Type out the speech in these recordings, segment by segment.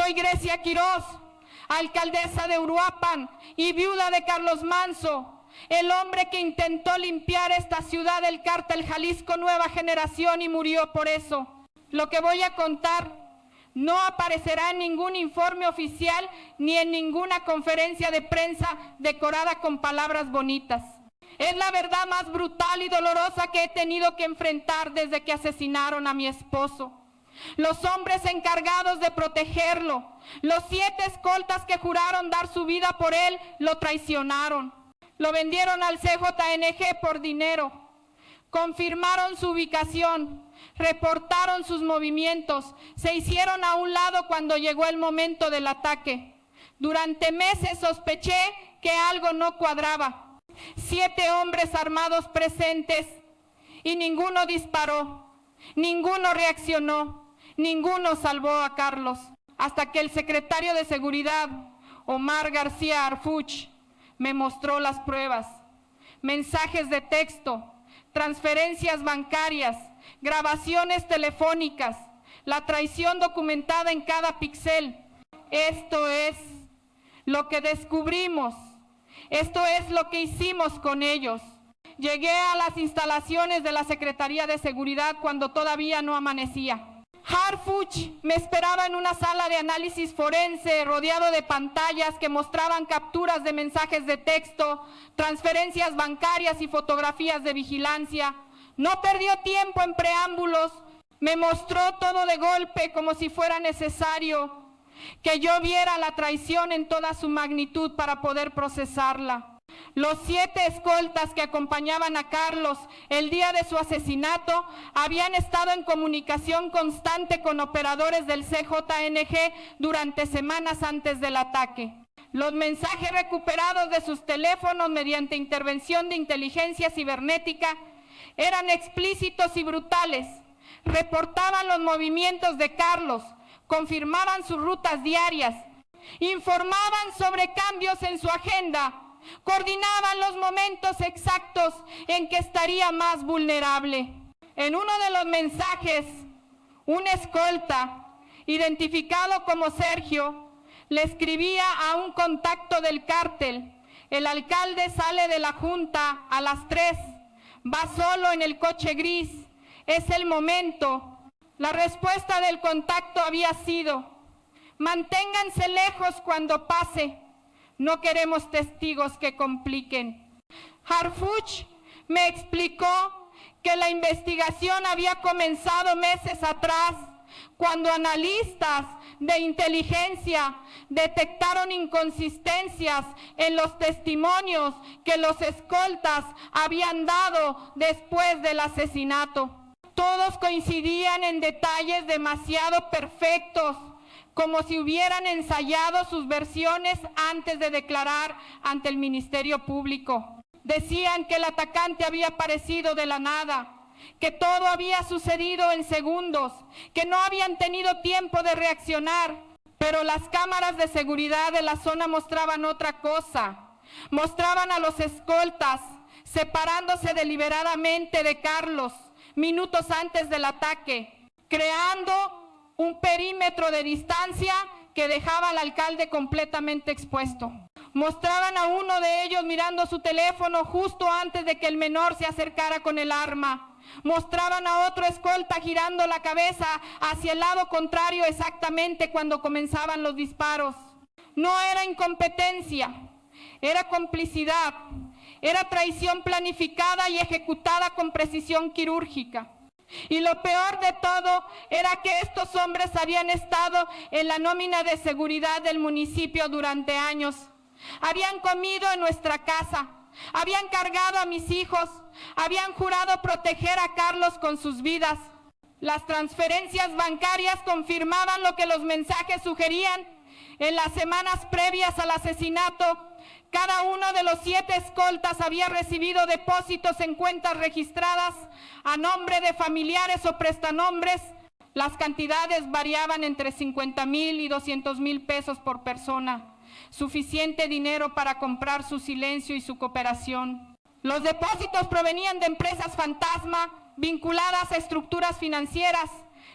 Soy Grecia Quiroz, alcaldesa de Uruapan y viuda de Carlos Manso, el hombre que intentó limpiar esta ciudad del cártel Jalisco Nueva Generación y murió por eso. Lo que voy a contar no aparecerá en ningún informe oficial ni en ninguna conferencia de prensa decorada con palabras bonitas. Es la verdad más brutal y dolorosa que he tenido que enfrentar desde que asesinaron a mi esposo. Los hombres encargados de protegerlo, los 7 escoltas que juraron dar su vida por él, lo traicionaron. Lo vendieron al CJNG por dinero. Confirmaron su ubicación, reportaron sus movimientos, se hicieron a un lado cuando llegó el momento del ataque. Durante meses sospeché que algo no cuadraba. 7 hombres armados presentes y ninguno disparó, ninguno reaccionó, ninguno salvó a Carlos, hasta que el secretario de Seguridad, Omar García Harfuch, me mostró las pruebas, mensajes de texto, transferencias bancarias, grabaciones telefónicas, la traición documentada en cada píxel. Esto es lo que descubrimos. Esto es lo que hicimos con ellos. Llegué a las instalaciones de la Secretaría de Seguridad cuando todavía no amanecía. Harfuch me esperaba en una sala de análisis forense rodeado de pantallas que mostraban capturas de mensajes de texto, transferencias bancarias y fotografías de vigilancia. No perdió tiempo en preámbulos, me mostró todo de golpe como si fuera necesario que yo viera la traición en toda su magnitud para poder procesarla. Los 7 escoltas que acompañaban a Carlos el día de su asesinato habían estado en comunicación constante con operadores del CJNG durante semanas antes del ataque. Los mensajes recuperados de sus teléfonos mediante intervención de inteligencia cibernética eran explícitos y brutales. Reportaban los movimientos de Carlos, confirmaban sus rutas diarias, informaban sobre cambios en su agenda, coordinaban los momentos exactos en que estaría más vulnerable. En uno de los mensajes, un escolta, identificado como Sergio, le escribía a un contacto del cártel: el alcalde sale de la junta a las 3, va solo en el coche gris, es el momento. La respuesta del contacto había sido: manténganse lejos cuando pase, no queremos testigos que compliquen. Harfuch me explicó que la investigación había comenzado meses atrás, cuando analistas de inteligencia detectaron inconsistencias en los testimonios que los escoltas habían dado después del asesinato. Todos coincidían en detalles demasiado perfectos, como si hubieran ensayado sus versiones antes de declarar ante el Ministerio Público. Decían que el atacante había aparecido de la nada, que todo había sucedido en segundos, que no habían tenido tiempo de reaccionar, pero las cámaras de seguridad de la zona mostraban otra cosa. Mostraban a los escoltas separándose deliberadamente de Carlos minutos antes del ataque, creando un perímetro de distancia que dejaba al alcalde completamente expuesto. Mostraban a uno de ellos mirando su teléfono justo antes de que el menor se acercara con el arma. Mostraban a otro escolta girando la cabeza hacia el lado contrario exactamente cuando comenzaban los disparos. No era incompetencia, era complicidad, era traición planificada y ejecutada con precisión quirúrgica. Y lo peor de todo era que estos hombres habían estado en la nómina de seguridad del municipio durante años. Habían comido en nuestra casa, habían cargado a mis hijos, habían jurado proteger a Carlos con sus vidas. Las transferencias bancarias confirmaban lo que los mensajes sugerían. En las semanas previas al asesinato, cada uno de los 7 escoltas había recibido depósitos en cuentas registradas a nombre de familiares o prestanombres. Las cantidades variaban entre 50,000 y 200,000 pesos por persona. Suficiente dinero para comprar su silencio y su cooperación. Los depósitos provenían de empresas fantasma vinculadas a estructuras financieras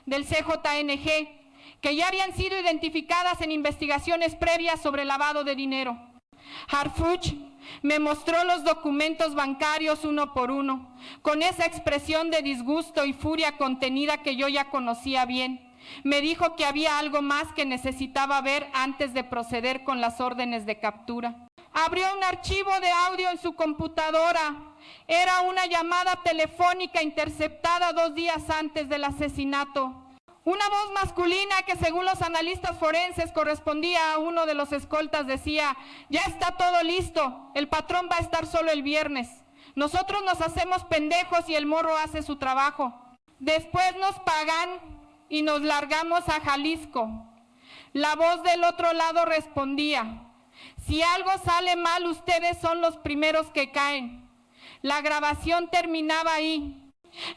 del CJNG, que ya habían sido identificadas en investigaciones previas sobre lavado de dinero. Harfuch me mostró los documentos bancarios uno por uno, con esa expresión de disgusto y furia contenida que yo ya conocía bien. Me dijo que había algo más que necesitaba ver antes de proceder con las órdenes de captura. Abrió un archivo de audio en su computadora. Era una llamada telefónica interceptada 2 días antes del asesinato. Una voz masculina que, según los analistas forenses, correspondía a uno de los escoltas decía: ya está todo listo, el patrón va a estar solo el viernes. Nosotros nos hacemos pendejos y el morro hace su trabajo. Después nos pagan y nos largamos a Jalisco. La voz del otro lado respondía: si algo sale mal, ustedes son los primeros que caen. La grabación terminaba ahí.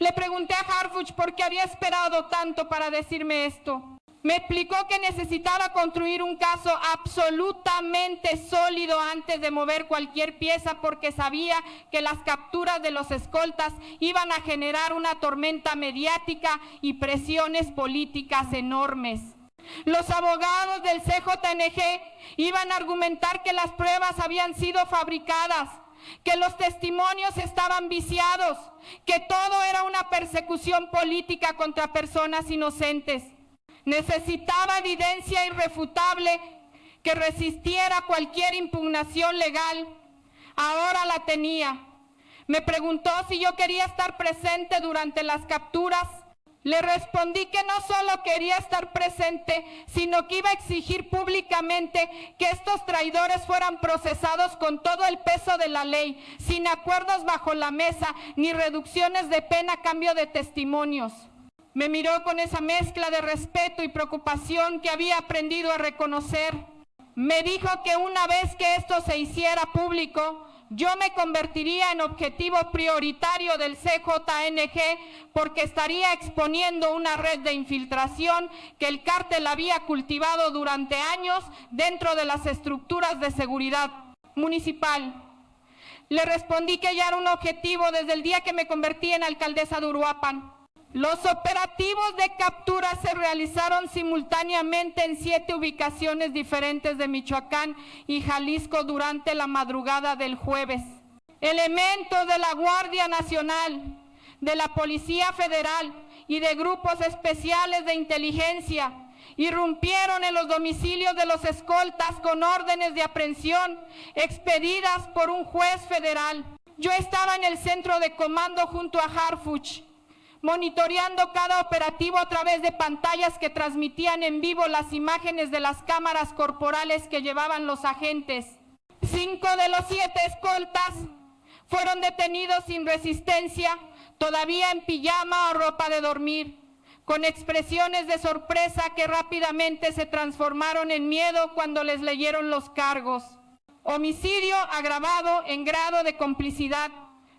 Le pregunté a Harfuch por qué había esperado tanto para decirme esto. Me explicó que necesitaba construir un caso absolutamente sólido antes de mover cualquier pieza, porque sabía que las capturas de los escoltas iban a generar una tormenta mediática y presiones políticas enormes. Los abogados del CJNG iban a argumentar que las pruebas habían sido fabricadas, que los testimonios estaban viciados, que todo era una persecución política contra personas inocentes. Necesitaba evidencia irrefutable que resistiera cualquier impugnación legal. Ahora la tenía. Me preguntó si yo quería estar presente durante las capturas. Le respondí que no solo quería estar presente, sino que iba a exigir públicamente que estos traidores fueran procesados con todo el peso de la ley, sin acuerdos bajo la mesa, ni reducciones de pena a cambio de testimonios. Me miró con esa mezcla de respeto y preocupación que había aprendido a reconocer. Me dijo que una vez que esto se hiciera público, yo me convertiría en objetivo prioritario del CJNG, porque estaría exponiendo una red de infiltración que el cártel había cultivado durante años dentro de las estructuras de seguridad municipal. Le respondí que ya era un objetivo desde el día que me convertí en alcaldesa de Uruapan. Los operativos de captura se realizaron simultáneamente en 7 ubicaciones diferentes de Michoacán y Jalisco durante la madrugada del jueves. Elementos de la Guardia Nacional, de la Policía Federal y de grupos especiales de inteligencia irrumpieron en los domicilios de los escoltas con órdenes de aprehensión expedidas por un juez federal. Yo estaba en el centro de comando junto a Harfuch, monitoreando cada operativo a través de pantallas que transmitían en vivo las imágenes de las cámaras corporales que llevaban los agentes. 5 de los 7 escoltas fueron detenidos sin resistencia, todavía en pijama o ropa de dormir, con expresiones de sorpresa que rápidamente se transformaron en miedo cuando les leyeron los cargos. Homicidio agravado en grado de complicidad,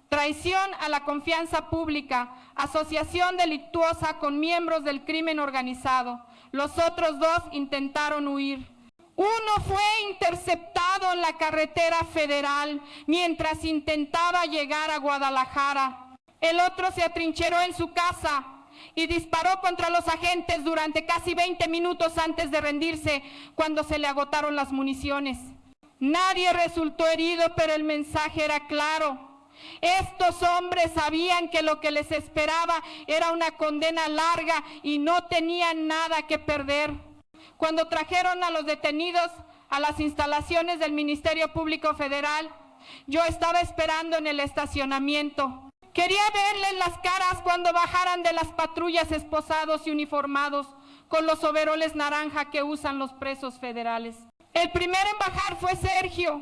traición a la confianza pública, asociación delictuosa con miembros del crimen organizado. Los otros 2 intentaron huir. Uno fue interceptado en la carretera federal mientras intentaba llegar a Guadalajara. El otro se atrincheró en su casa y disparó contra los agentes durante casi 20 minutos antes de rendirse, cuando se le agotaron las municiones. Nadie resultó herido, pero el mensaje era claro. Estos hombres sabían que lo que les esperaba era una condena larga y no tenían nada que perder. Cuando trajeron a los detenidos a las instalaciones del Ministerio Público Federal, yo estaba esperando en el estacionamiento. Quería verles las caras cuando bajaran de las patrullas esposados y uniformados con los overoles naranja que usan los presos federales. El primero en bajar fue Sergio,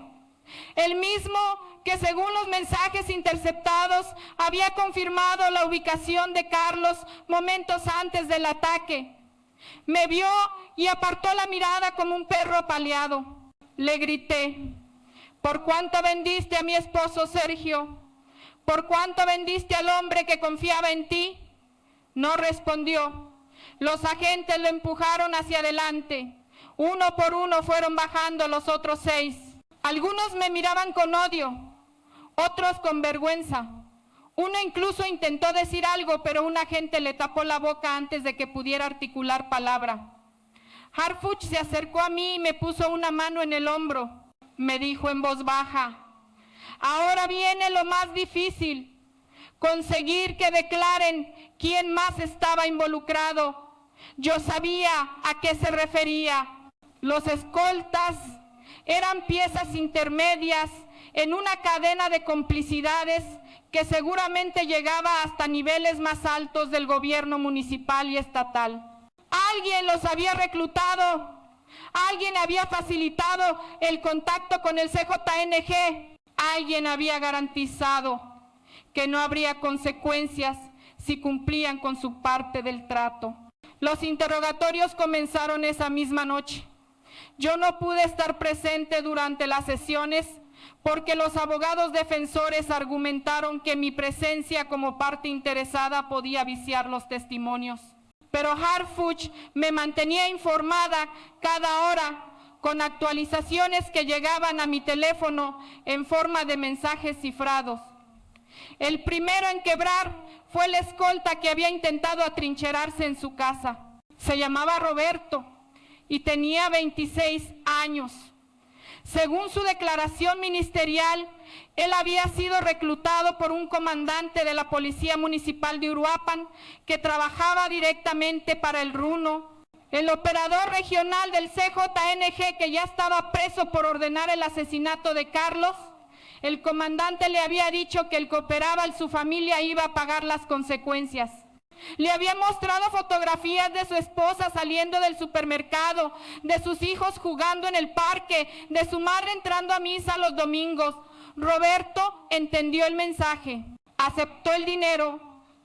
el mismo que, según los mensajes interceptados, había confirmado la ubicación de Carlos momentos antes del ataque. Me vio y apartó la mirada como un perro apaleado. Le grité: ¿por cuánto vendiste a mi esposo Sergio? ¿Por cuánto vendiste al hombre que confiaba en ti? No respondió. Los agentes lo empujaron hacia adelante. Uno por uno fueron bajando los otros 6. Algunos me miraban con odio, otros con vergüenza. Uno incluso intentó decir algo, pero un agente le tapó la boca antes de que pudiera articular palabra. Harfuch se acercó a mí y me puso una mano en el hombro. Me dijo en voz baja: ahora viene lo más difícil, conseguir que declaren quién más estaba involucrado. Yo sabía a qué se refería. Los escoltas eran piezas intermedias en una cadena de complicidades que seguramente llegaba hasta niveles más altos del gobierno municipal y estatal. Alguien los había reclutado, alguien había facilitado el contacto con el CJNG, alguien había garantizado que no habría consecuencias si cumplían con su parte del trato. Los interrogatorios comenzaron esa misma noche. Yo no pude estar presente durante las sesiones porque los abogados defensores argumentaron que mi presencia como parte interesada podía viciar los testimonios. Pero Harfuch me mantenía informada cada hora con actualizaciones que llegaban a mi teléfono en forma de mensajes cifrados. El primero en quebrar fue el escolta que había intentado atrincherarse en su casa. Se llamaba Roberto y tenía 26 años. Según su declaración ministerial, él había sido reclutado por un comandante de la Policía Municipal de Uruapan que trabajaba directamente para el RUNO. El operador regional del CJNG, que ya estaba preso por ordenar el asesinato de Carlos, el comandante le había dicho que el que operaba a su familia iba a pagar las consecuencias. Le había mostrado fotografías de su esposa saliendo del supermercado, de sus hijos jugando en el parque, de su madre entrando a misa los domingos. Roberto entendió el mensaje, aceptó el dinero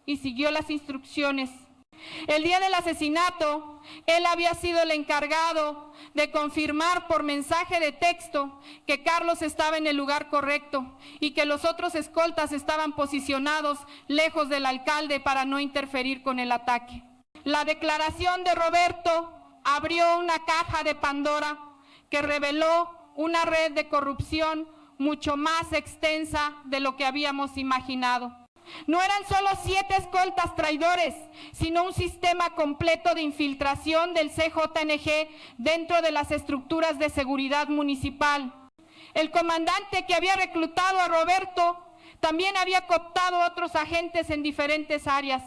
y siguió las instrucciones. El día del asesinato, él había sido el encargado de confirmar por mensaje de texto que Carlos estaba en el lugar correcto y que los otros escoltas estaban posicionados lejos del alcalde para no interferir con el ataque. La declaración de Roberto abrió una caja de Pandora que reveló una red de corrupción mucho más extensa de lo que habíamos imaginado. No eran solo 7 escoltas traidores, sino un sistema completo de infiltración del CJNG dentro de las estructuras de seguridad municipal. El comandante que había reclutado a Roberto también había cooptado a otros agentes en diferentes áreas.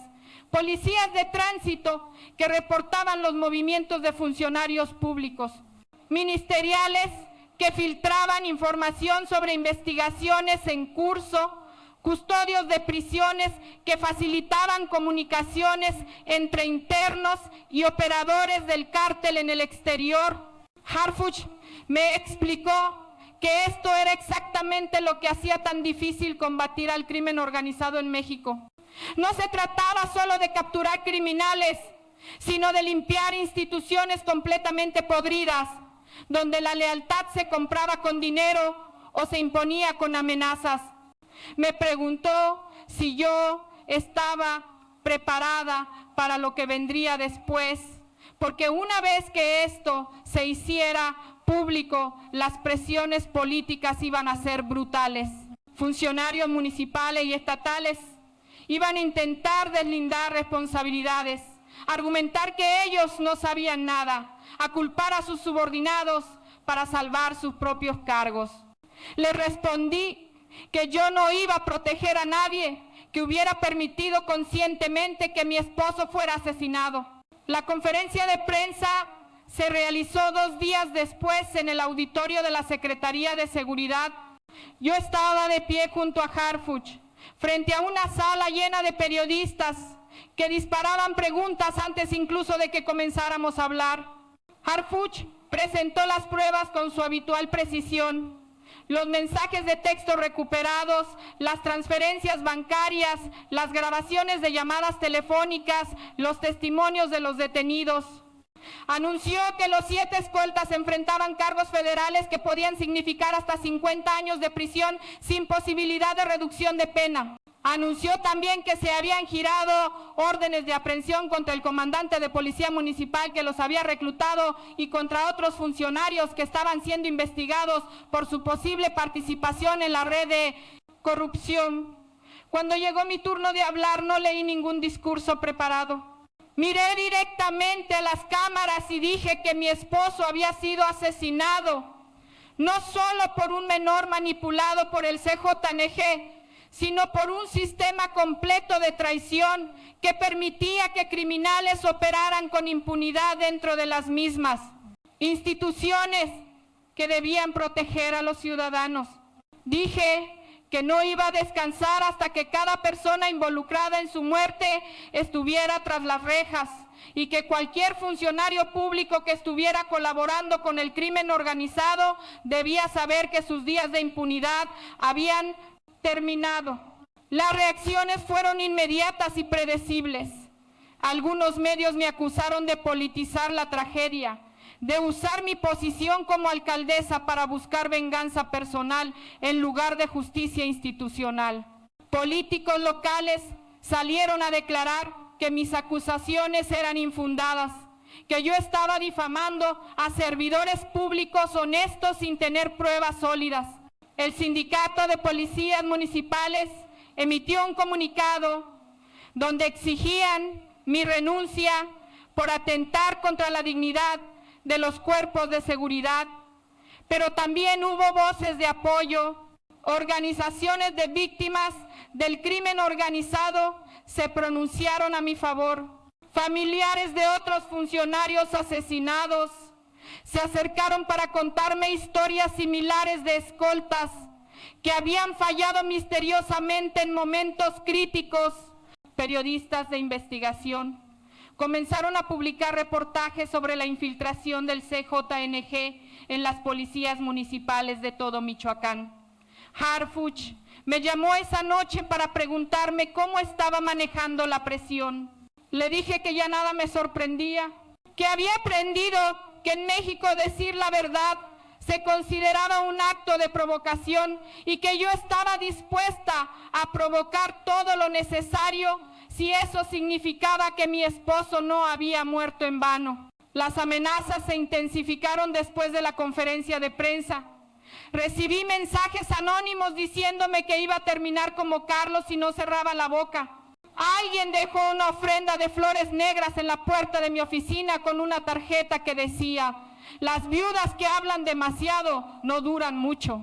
Policías de tránsito que reportaban los movimientos de funcionarios públicos. Ministeriales que filtraban información sobre investigaciones en curso. Custodios de prisiones que facilitaban comunicaciones entre internos y operadores del cártel en el exterior. Harfuch me explicó que esto era exactamente lo que hacía tan difícil combatir al crimen organizado en México. No se trataba solo de capturar criminales, sino de limpiar instituciones completamente podridas, donde la lealtad se compraba con dinero o se imponía con amenazas. Me preguntó si yo estaba preparada para lo que vendría después, porque una vez que esto se hiciera público, las presiones políticas iban a ser brutales. Funcionarios municipales y estatales iban a intentar deslindar responsabilidades, argumentar que ellos no sabían nada, a culpar a sus subordinados para salvar sus propios cargos. Le respondí que yo no iba a proteger a nadie que hubiera permitido conscientemente que mi esposo fuera asesinado. La conferencia de prensa se realizó 2 días después en el auditorio de la Secretaría de Seguridad. Yo estaba de pie junto a Harfuch, frente a una sala llena de periodistas que disparaban preguntas antes incluso de que comenzáramos a hablar. Harfuch presentó las pruebas con su habitual precisión. Los mensajes de texto recuperados, las transferencias bancarias, las grabaciones de llamadas telefónicas, los testimonios de los detenidos. Anunció que los 7 escoltas enfrentaban cargos federales que podían significar hasta 50 años de prisión sin posibilidad de reducción de pena. Anunció también que se habían girado órdenes de aprehensión contra el comandante de policía municipal que los había reclutado y contra otros funcionarios que estaban siendo investigados por su posible participación en la red de corrupción. Cuando llegó mi turno de hablar, no leí ningún discurso preparado. Miré directamente a las cámaras y dije que mi esposo había sido asesinado, no solo por un menor manipulado por el CJNG, sino por un sistema completo de traición que permitía que criminales operaran con impunidad dentro de las mismas. Instituciones que debían proteger a los ciudadanos. Dije que no iba a descansar hasta que cada persona involucrada en su muerte estuviera tras las rejas y que cualquier funcionario público que estuviera colaborando con el crimen organizado debía saber que sus días de impunidad habían terminado. Las reacciones fueron inmediatas y predecibles. Algunos medios me acusaron de politizar la tragedia, de usar mi posición como alcaldesa para buscar venganza personal en lugar de justicia institucional. Políticos locales salieron a declarar que mis acusaciones eran infundadas, que yo estaba difamando a servidores públicos honestos sin tener pruebas sólidas. El Sindicato de Policías Municipales emitió un comunicado donde exigían mi renuncia por atentar contra la dignidad de los cuerpos de seguridad, pero también hubo voces de apoyo. Organizaciones de víctimas del crimen organizado se pronunciaron a mi favor. Familiares de otros funcionarios asesinados se acercaron para contarme historias similares de escoltas que habían fallado misteriosamente en momentos críticos. Periodistas de investigación comenzaron a publicar reportajes sobre la infiltración del CJNG en las policías municipales de todo Michoacán. Harfuch me llamó esa noche para preguntarme cómo estaba manejando la presión. Le dije que ya nada me sorprendía, que había aprendido que en México decir la verdad se consideraba un acto de provocación y que yo estaba dispuesta a provocar todo lo necesario si eso significaba que mi esposo no había muerto en vano. Las amenazas se intensificaron después de la conferencia de prensa. Recibí mensajes anónimos diciéndome que iba a terminar como Carlos si no cerraba la boca. Alguien dejó una ofrenda de flores negras en la puerta de mi oficina con una tarjeta que decía: las viudas que hablan demasiado no duran mucho.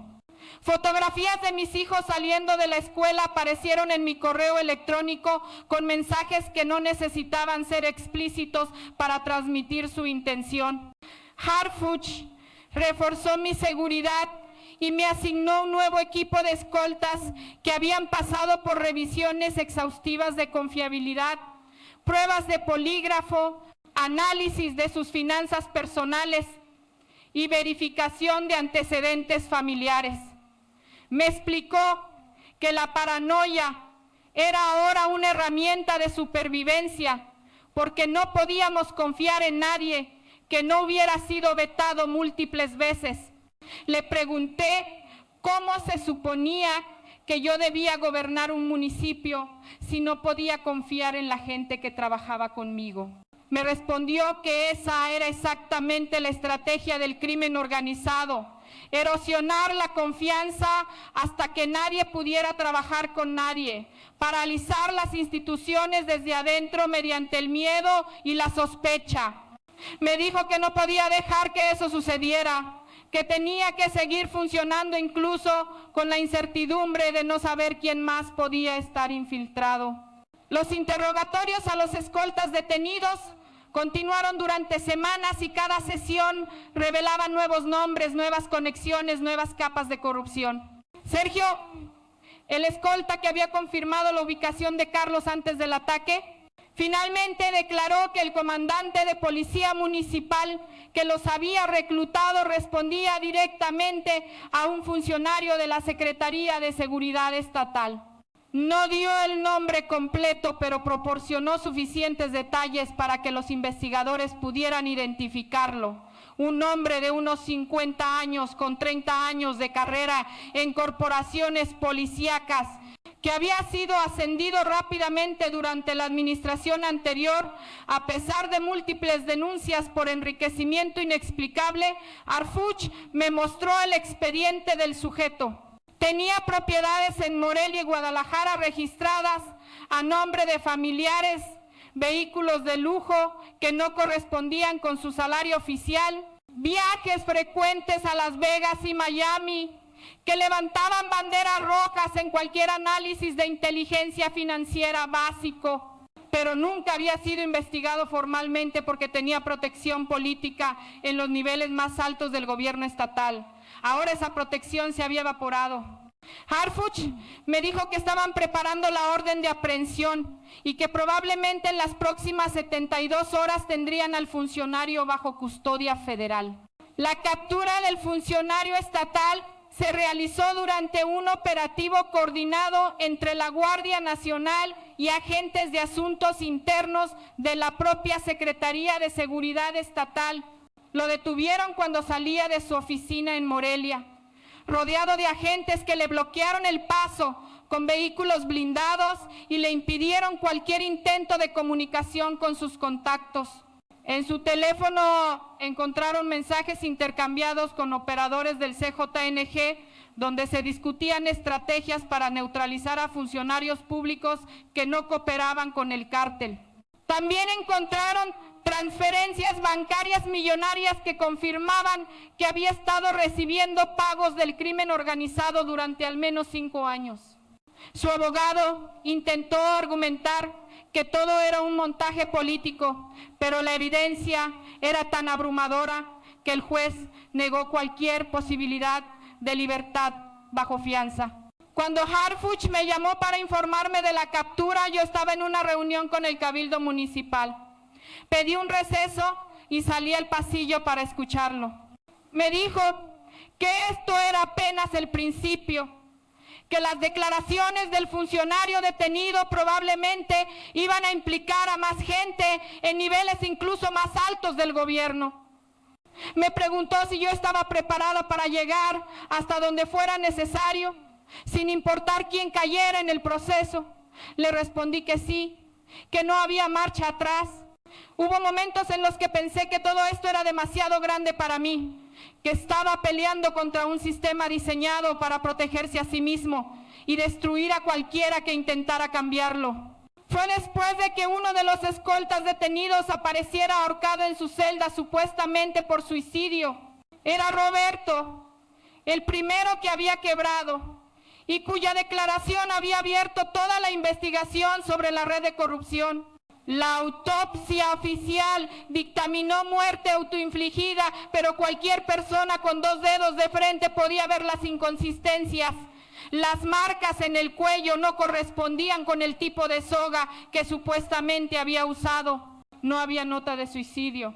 Fotografías de mis hijos saliendo de la escuela aparecieron en mi correo electrónico con mensajes que no necesitaban ser explícitos para transmitir su intención. Harfuch reforzó mi seguridad y me asignó un nuevo equipo de escoltas que habían pasado por revisiones exhaustivas de confiabilidad, pruebas de polígrafo, análisis de sus finanzas personales y verificación de antecedentes familiares. Me explicó que la paranoia era ahora una herramienta de supervivencia porque no podíamos confiar en nadie que no hubiera sido vetado múltiples veces. Le pregunté cómo se suponía que yo debía gobernar un municipio si no podía confiar en la gente que trabajaba conmigo. Me respondió que esa era exactamente la estrategia del crimen organizado: erosionar la confianza hasta que nadie pudiera trabajar con nadie, paralizar las instituciones desde adentro mediante el miedo y la sospecha. Me dijo que no podía dejar que eso sucediera, que tenía que seguir funcionando incluso con la incertidumbre de no saber quién más podía estar infiltrado. Los interrogatorios a los escoltas detenidos continuaron durante semanas y cada sesión revelaba nuevos nombres, nuevas conexiones, nuevas capas de corrupción. Sergio, el escolta que había confirmado la ubicación de Carlos antes del ataque, finalmente declaró que el comandante de policía municipal que los había reclutado respondía directamente a un funcionario de la Secretaría de Seguridad Estatal. No dio el nombre completo, pero proporcionó suficientes detalles para que los investigadores pudieran identificarlo. Un hombre de unos 50 años con 30 años de carrera en corporaciones policíacas, que había sido ascendido rápidamente durante la administración anterior, a pesar de múltiples denuncias por enriquecimiento inexplicable. Harfuch me mostró el expediente del sujeto. Tenía propiedades en Morelia y Guadalajara registradas a nombre de familiares, vehículos de lujo que no correspondían con su salario oficial, viajes frecuentes a Las Vegas y Miami, que levantaban banderas rojas en cualquier análisis de inteligencia financiera básico, pero nunca había sido investigado formalmente porque tenía protección política en los niveles más altos del gobierno estatal. Ahora esa protección se había evaporado. Harfuch me dijo que estaban preparando la orden de aprehensión y que probablemente en las próximas 72 horas tendrían al funcionario bajo custodia federal. La captura del funcionario estatal se realizó durante un operativo coordinado entre la Guardia Nacional y agentes de asuntos internos de la propia Secretaría de Seguridad Estatal. Lo detuvieron cuando salía de su oficina en Morelia, rodeado de agentes que le bloquearon el paso con vehículos blindados y le impidieron cualquier intento de comunicación con sus contactos. En su teléfono encontraron mensajes intercambiados con operadores del CJNG, donde se discutían estrategias para neutralizar a funcionarios públicos que no cooperaban con el cártel. También encontraron transferencias bancarias millonarias que confirmaban que había estado recibiendo pagos del crimen organizado durante al menos 5 años. Su abogado intentó argumentar que todo era un montaje político, pero la evidencia era tan abrumadora que el juez negó cualquier posibilidad de libertad bajo fianza. Cuando Harfuch me llamó para informarme de la captura, yo estaba en una reunión con el Cabildo Municipal. Pedí un receso y salí al pasillo para escucharlo. Me dijo que esto era apenas el principio, que las declaraciones del funcionario detenido probablemente iban a implicar a más gente en niveles incluso más altos del gobierno. Me preguntó si yo estaba preparada para llegar hasta donde fuera necesario, sin importar quién cayera en el proceso. Le respondí que sí, que no había marcha atrás. Hubo momentos en los que pensé que todo esto era demasiado grande para mí, que estaba peleando contra un sistema diseñado para protegerse a sí mismo y destruir a cualquiera que intentara cambiarlo. Fue después de que uno de los escoltas detenidos apareciera ahorcado en su celda supuestamente por suicidio. Era Roberto, el primero que había quebrado y cuya declaración había abierto toda la investigación sobre la red de corrupción. La autopsia oficial dictaminó muerte autoinfligida, pero cualquier persona con 2 dedos de frente podía ver las inconsistencias. Las marcas en el cuello no correspondían con el tipo de soga que supuestamente había usado. No había nota de suicidio.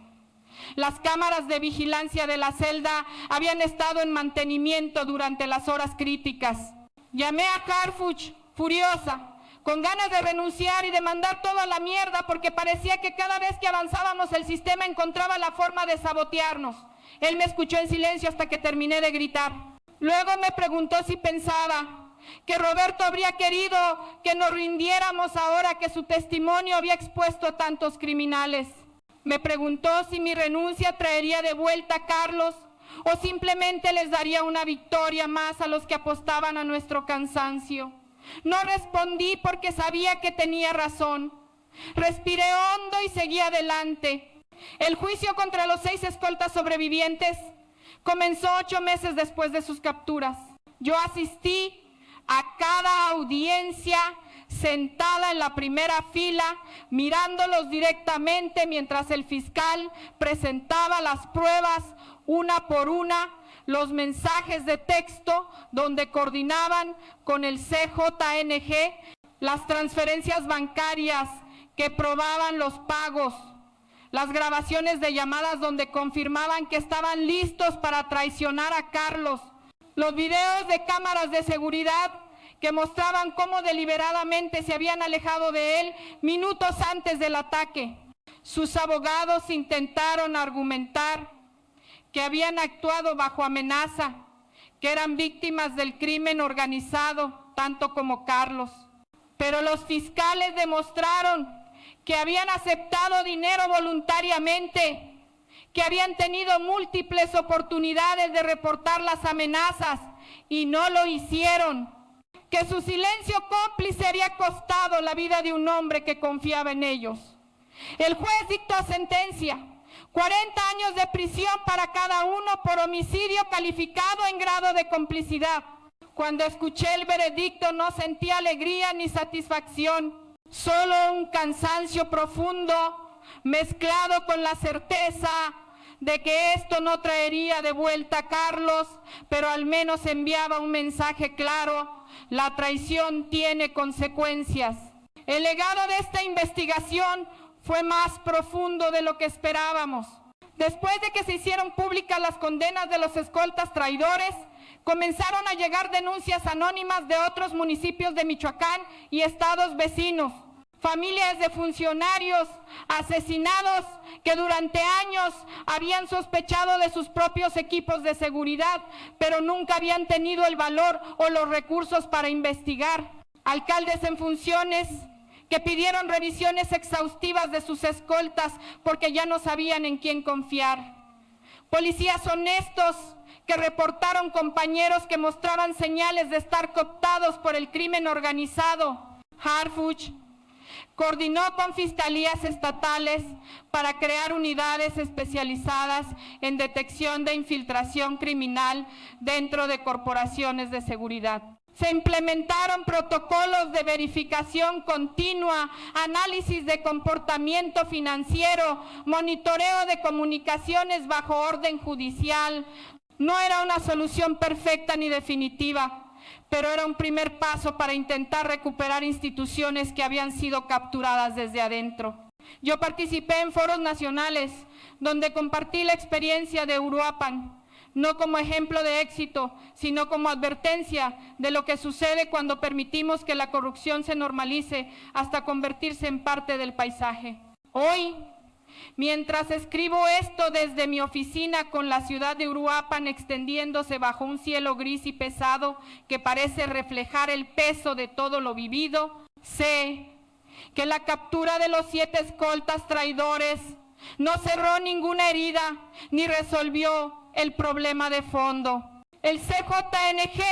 Las cámaras de vigilancia de la celda habían estado en mantenimiento durante las horas críticas. Llamé a Harfuch, furiosa, con ganas de renunciar y de mandar todo a la mierda, porque parecía que cada vez que avanzábamos el sistema encontraba la forma de sabotearnos. Él me escuchó en silencio hasta que terminé de gritar. Luego me preguntó si pensaba que Roberto habría querido que nos rindiéramos ahora que su testimonio había expuesto a tantos criminales. Me preguntó si mi renuncia traería de vuelta a Carlos o simplemente les daría una victoria más a los que apostaban a nuestro cansancio. No respondí porque sabía que tenía razón. Respiré hondo y seguí adelante. El juicio contra los 6 escoltas sobrevivientes comenzó 8 meses después de sus capturas. Yo asistí a cada audiencia sentada en la primera fila, mirándolos directamente mientras el fiscal presentaba las pruebas una por una, los mensajes de texto donde coordinaban con el CJNG, las transferencias bancarias que probaban los pagos, las grabaciones de llamadas donde confirmaban que estaban listos para traicionar a Carlos, los videos de cámaras de seguridad que mostraban cómo deliberadamente se habían alejado de él minutos antes del ataque. Sus abogados intentaron argumentar que habían actuado bajo amenaza, que eran víctimas del crimen organizado, tanto como Carlos. Pero los fiscales demostraron que habían aceptado dinero voluntariamente, que habían tenido múltiples oportunidades de reportar las amenazas y no lo hicieron, que su silencio cómplice había costado la vida de un hombre que confiaba en ellos. El juez dictó sentencia, 40 años de prisión para cada uno por homicidio calificado en grado de complicidad. Cuando escuché el veredicto no sentí alegría ni satisfacción, solo un cansancio profundo mezclado con la certeza de que esto no traería de vuelta a Carlos, pero al menos enviaba un mensaje claro: la traición tiene consecuencias. El legado de esta investigación fue más profundo de lo que esperábamos. Después de que se hicieron públicas las condenas de los escoltas traidores, comenzaron a llegar denuncias anónimas de otros municipios de Michoacán y estados vecinos. Familias de funcionarios asesinados que durante años habían sospechado de sus propios equipos de seguridad, pero nunca habían tenido el valor o los recursos para investigar. Alcaldes en funciones que pidieron revisiones exhaustivas de sus escoltas porque ya no sabían en quién confiar. Policías honestos que reportaron compañeros que mostraban señales de estar cooptados por el crimen organizado. Harfuch coordinó con fiscalías estatales para crear unidades especializadas en detección de infiltración criminal dentro de corporaciones de seguridad. Se implementaron protocolos de verificación continua, análisis de comportamiento financiero, monitoreo de comunicaciones bajo orden judicial. No era una solución perfecta ni definitiva, pero era un primer paso para intentar recuperar instituciones que habían sido capturadas desde adentro. Yo participé en foros nacionales donde compartí la experiencia de Uruapan, no como ejemplo de éxito, sino como advertencia de lo que sucede cuando permitimos que la corrupción se normalice hasta convertirse en parte del paisaje. Hoy, mientras escribo esto desde mi oficina con la ciudad de Uruapan extendiéndose bajo un cielo gris y pesado que parece reflejar el peso de todo lo vivido, sé que la captura de los 7 escoltas traidores no cerró ninguna herida ni resolvió el problema de fondo. El CJNG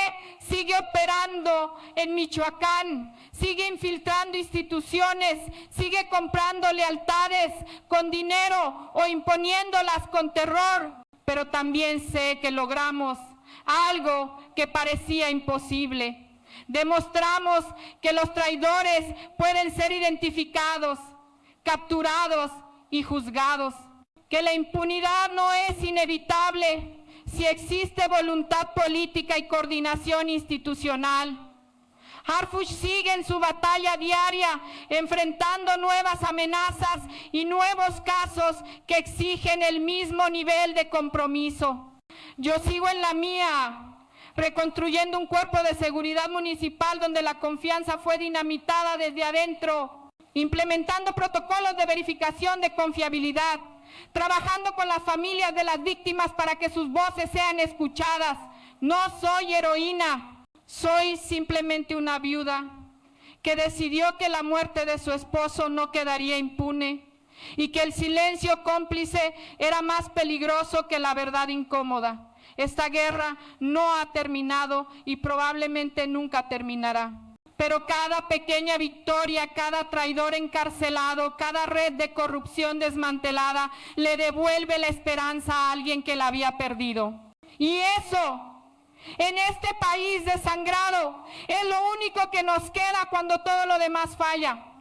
sigue operando en Michoacán, sigue infiltrando instituciones, sigue comprando lealtades con dinero o imponiéndolas con terror. Pero también sé que logramos algo que parecía imposible. Demostramos que los traidores pueden ser identificados, capturados y juzgados. Que la impunidad no es inevitable si existe voluntad política y coordinación institucional. Harfuch sigue en su batalla diaria, enfrentando nuevas amenazas y nuevos casos que exigen el mismo nivel de compromiso. Yo sigo en la mía, reconstruyendo un cuerpo de seguridad municipal donde la confianza fue dinamitada desde adentro, implementando protocolos de verificación de confiabilidad, trabajando con las familias de las víctimas para que sus voces sean escuchadas. No soy heroína, soy simplemente una viuda que decidió que la muerte de su esposo no quedaría impune y que el silencio cómplice era más peligroso que la verdad incómoda. Esta guerra no ha terminado y probablemente nunca terminará. Pero cada pequeña victoria, cada traidor encarcelado, cada red de corrupción desmantelada, le devuelve la esperanza a alguien que la había perdido. Y eso, en este país desangrado, es lo único que nos queda cuando todo lo demás falla.